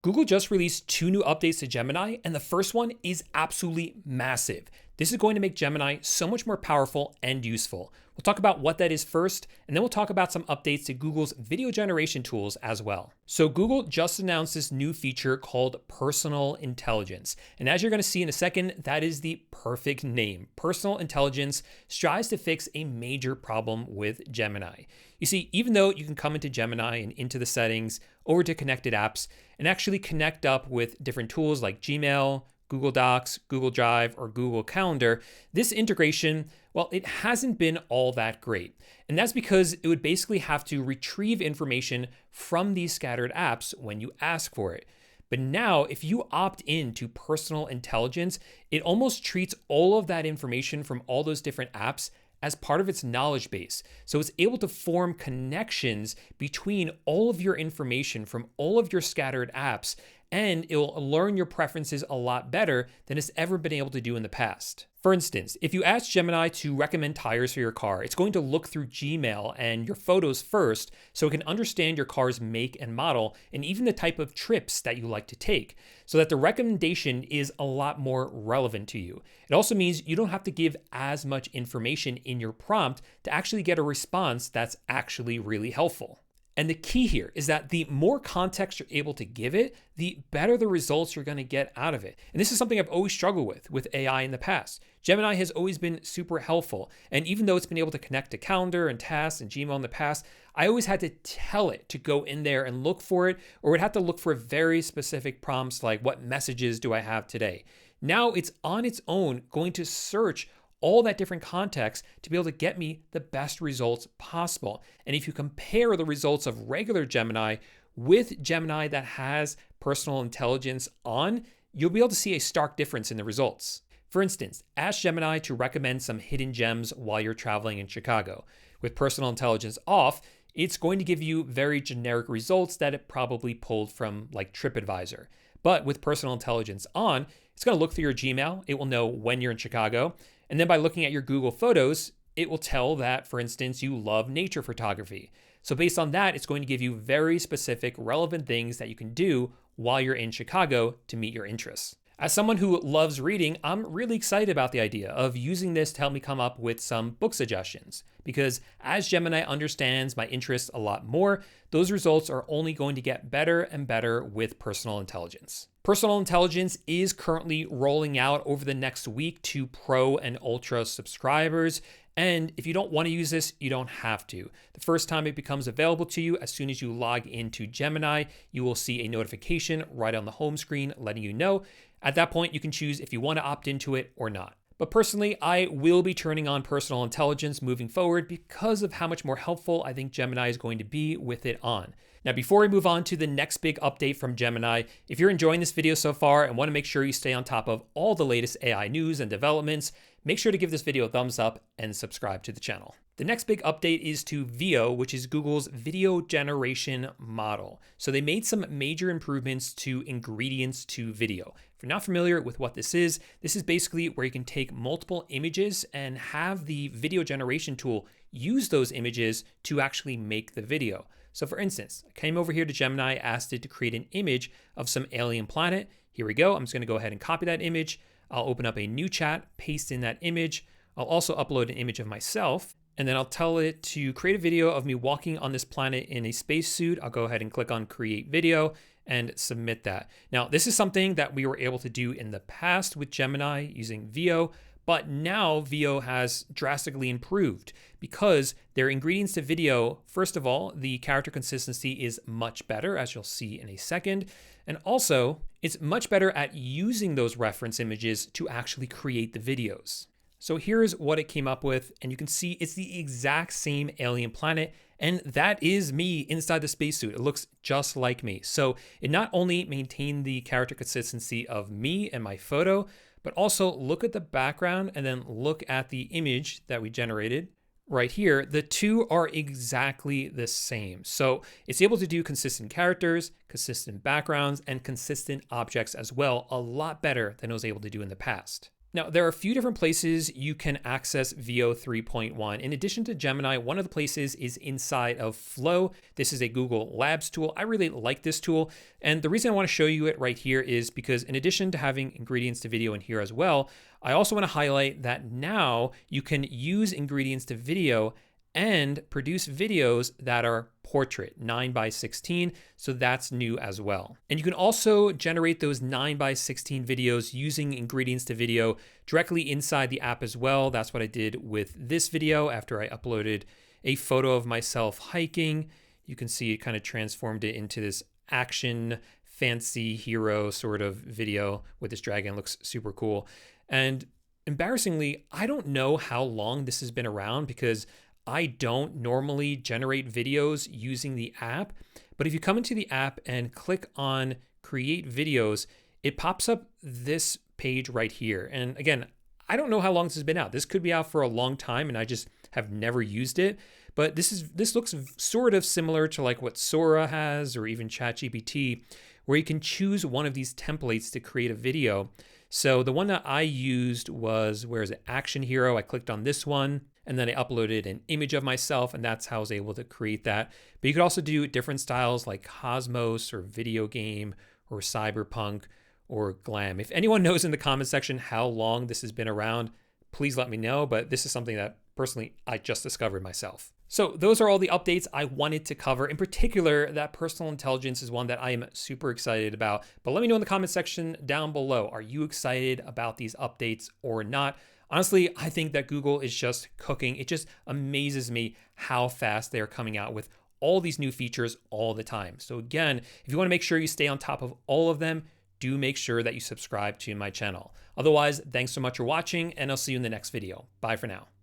Google just released 2 new updates to Gemini, and the first one is absolutely massive. This is going to make Gemini so much more powerful and useful. We'll talk about what that is first, and then we'll talk about some updates to Google's video generation tools as well. So Google just announced this new feature called Personal Intelligence. And as you're going to see in a second, that is the perfect name. Personal Intelligence strives to fix a major problem with Gemini. You see, even though you can come into Gemini and into the settings, over to connected apps, and actually connect up with different tools like Gmail, Google Docs, Google Drive, or Google Calendar, this integration, well, it hasn't been all that great. And that's because it would basically have to retrieve information from these scattered apps when you ask for it. But now, if you opt in to Personal Intelligence, it almost treats all of that information from all those different apps as part of its knowledge base. So it's able to form connections between all of your information from all of your scattered apps, and it'll learn your preferences a lot better than it's ever been able to do in the past. For instance, if you ask Gemini to recommend tires for your car, it's going to look through Gmail and your photos first so it can understand your car's make and model and even the type of trips that you like to take, so that the recommendation is a lot more relevant to you. It also means you don't have to give as much information in your prompt to actually get a response that's actually really helpful. And the key here is that the more context you're able to give it, the better the results you're going to get out of it. And this is something I've always struggled with AI in the past. Gemini has always been super helpful. And even though it's been able to connect to Calendar and Tasks and Gmail in the past, I always had to tell it to go in there and look for it, or it had to look for very specific prompts like, what messages do I have today? Now it's on its own going to search all that different context to be able to get me the best results possible. And if you compare the results of regular Gemini with Gemini that has Personal Intelligence on, you'll be able to see a stark difference in the results. For instance, ask Gemini to recommend some hidden gems while you're traveling in Chicago. With Personal Intelligence off, it's going to give you very generic results that it probably pulled from like TripAdvisor. But with Personal Intelligence on, it's going to look through your Gmail. It will know when you're in Chicago. And then by looking at your Google Photos, it will tell that, for instance, you love nature photography. So based on that, it's going to give you very specific, relevant things that you can do while you're in Chicago to meet your interests. As someone who loves reading, I'm really excited about the idea of using this to help me come up with some book suggestions. Because as Gemini understands my interests a lot more, those results are only going to get better and better with Personal Intelligence. Personal Intelligence is currently rolling out over the next week to Pro and Ultra subscribers. And if you don't want to use this, you don't have to. The first time it becomes available to you, as soon as you log into Gemini, you will see a notification right on the home screen letting you know. At that point, you can choose if you want to opt into it or not. But personally, I will be turning on Personal Intelligence moving forward because of how much more helpful I think Gemini is going to be with it on. Now, before we move on to the next big update from Gemini, if you're enjoying this video so far and want to make sure you stay on top of all the latest AI news and developments, make sure to give this video a thumbs up and subscribe to the channel. The next big update is to Veo, which is Google's video generation model. So they made some major improvements to ingredients to video. If you're not familiar with what this is basically where you can take multiple images and have the video generation tool use those images to actually make the video. So for instance, I came over here to Gemini, asked it to create an image of some alien planet. Here we go. I'm just going to go ahead and copy that image. I'll open up a new chat, paste in that image. I'll also upload an image of myself, and then I'll tell it to create a video of me walking on this planet in a spacesuit. I'll go ahead and click on create video and submit that. Now, this is something that we were able to do in the past with Gemini using Veo, but now Veo has drastically improved because their ingredients to video, first of all, the character consistency is much better, as you'll see in a second. And also, it's much better at using those reference images to actually create the videos. So here's what it came up with, and you can see it's the exact same alien planet, and that is me inside the spacesuit. It looks just like me. So it not only maintained the character consistency of me and my photo, but also look at the background and then look at the image that we generated right here. The two are exactly the same. So it's able to do consistent characters, consistent backgrounds, and consistent objects as well, a lot better than it was able to do in the past. Now, there are a few different places you can access VO 3.1. In addition to Gemini, one of the places is inside of Flow. This is a Google Labs tool. I really like this tool. And the reason I want to show you it right here is because in addition to having ingredients to video in here as well, I also want to highlight that now you can use ingredients to video and produce videos that are portrait 9:16. So that's new as well. And you can also generate those 9:16 videos using ingredients to video directly inside the app as well. That's what I did with this video after I uploaded a photo of myself hiking. You can see it kind of transformed it into this action fancy hero sort of video with this dragon. Looks super cool. And embarrassingly, I don't know how long this has been around because I don't normally generate videos using the app, but if you come into the app and click on create videos, it pops up this page right here. And again, I don't know how long this has been out. This could be out for a long time and I just have never used it, but this looks sort of similar to like what Sora has or even ChatGPT, where you can choose one of these templates to create a video. So the one that I used was, where is it? Action Hero. I clicked on this one and then I uploaded an image of myself and that's how I was able to create that. But you could also do different styles like Cosmos or video game or cyberpunk or glam. If anyone knows in the comment section how long this has been around, please let me know. But this is something that personally I just discovered myself. So those are all the updates I wanted to cover. In particular, that personal intelligence is one that I am super excited about. But let me know in the comment section down below. Are you excited about these updates or not? Honestly, I think that Google is just cooking. It just amazes me how fast they're coming out with all these new features all the time. So again, if you want to make sure you stay on top of all of them, do make sure that you subscribe to my channel. Otherwise, thanks so much for watching and I'll see you in the next video. Bye for now.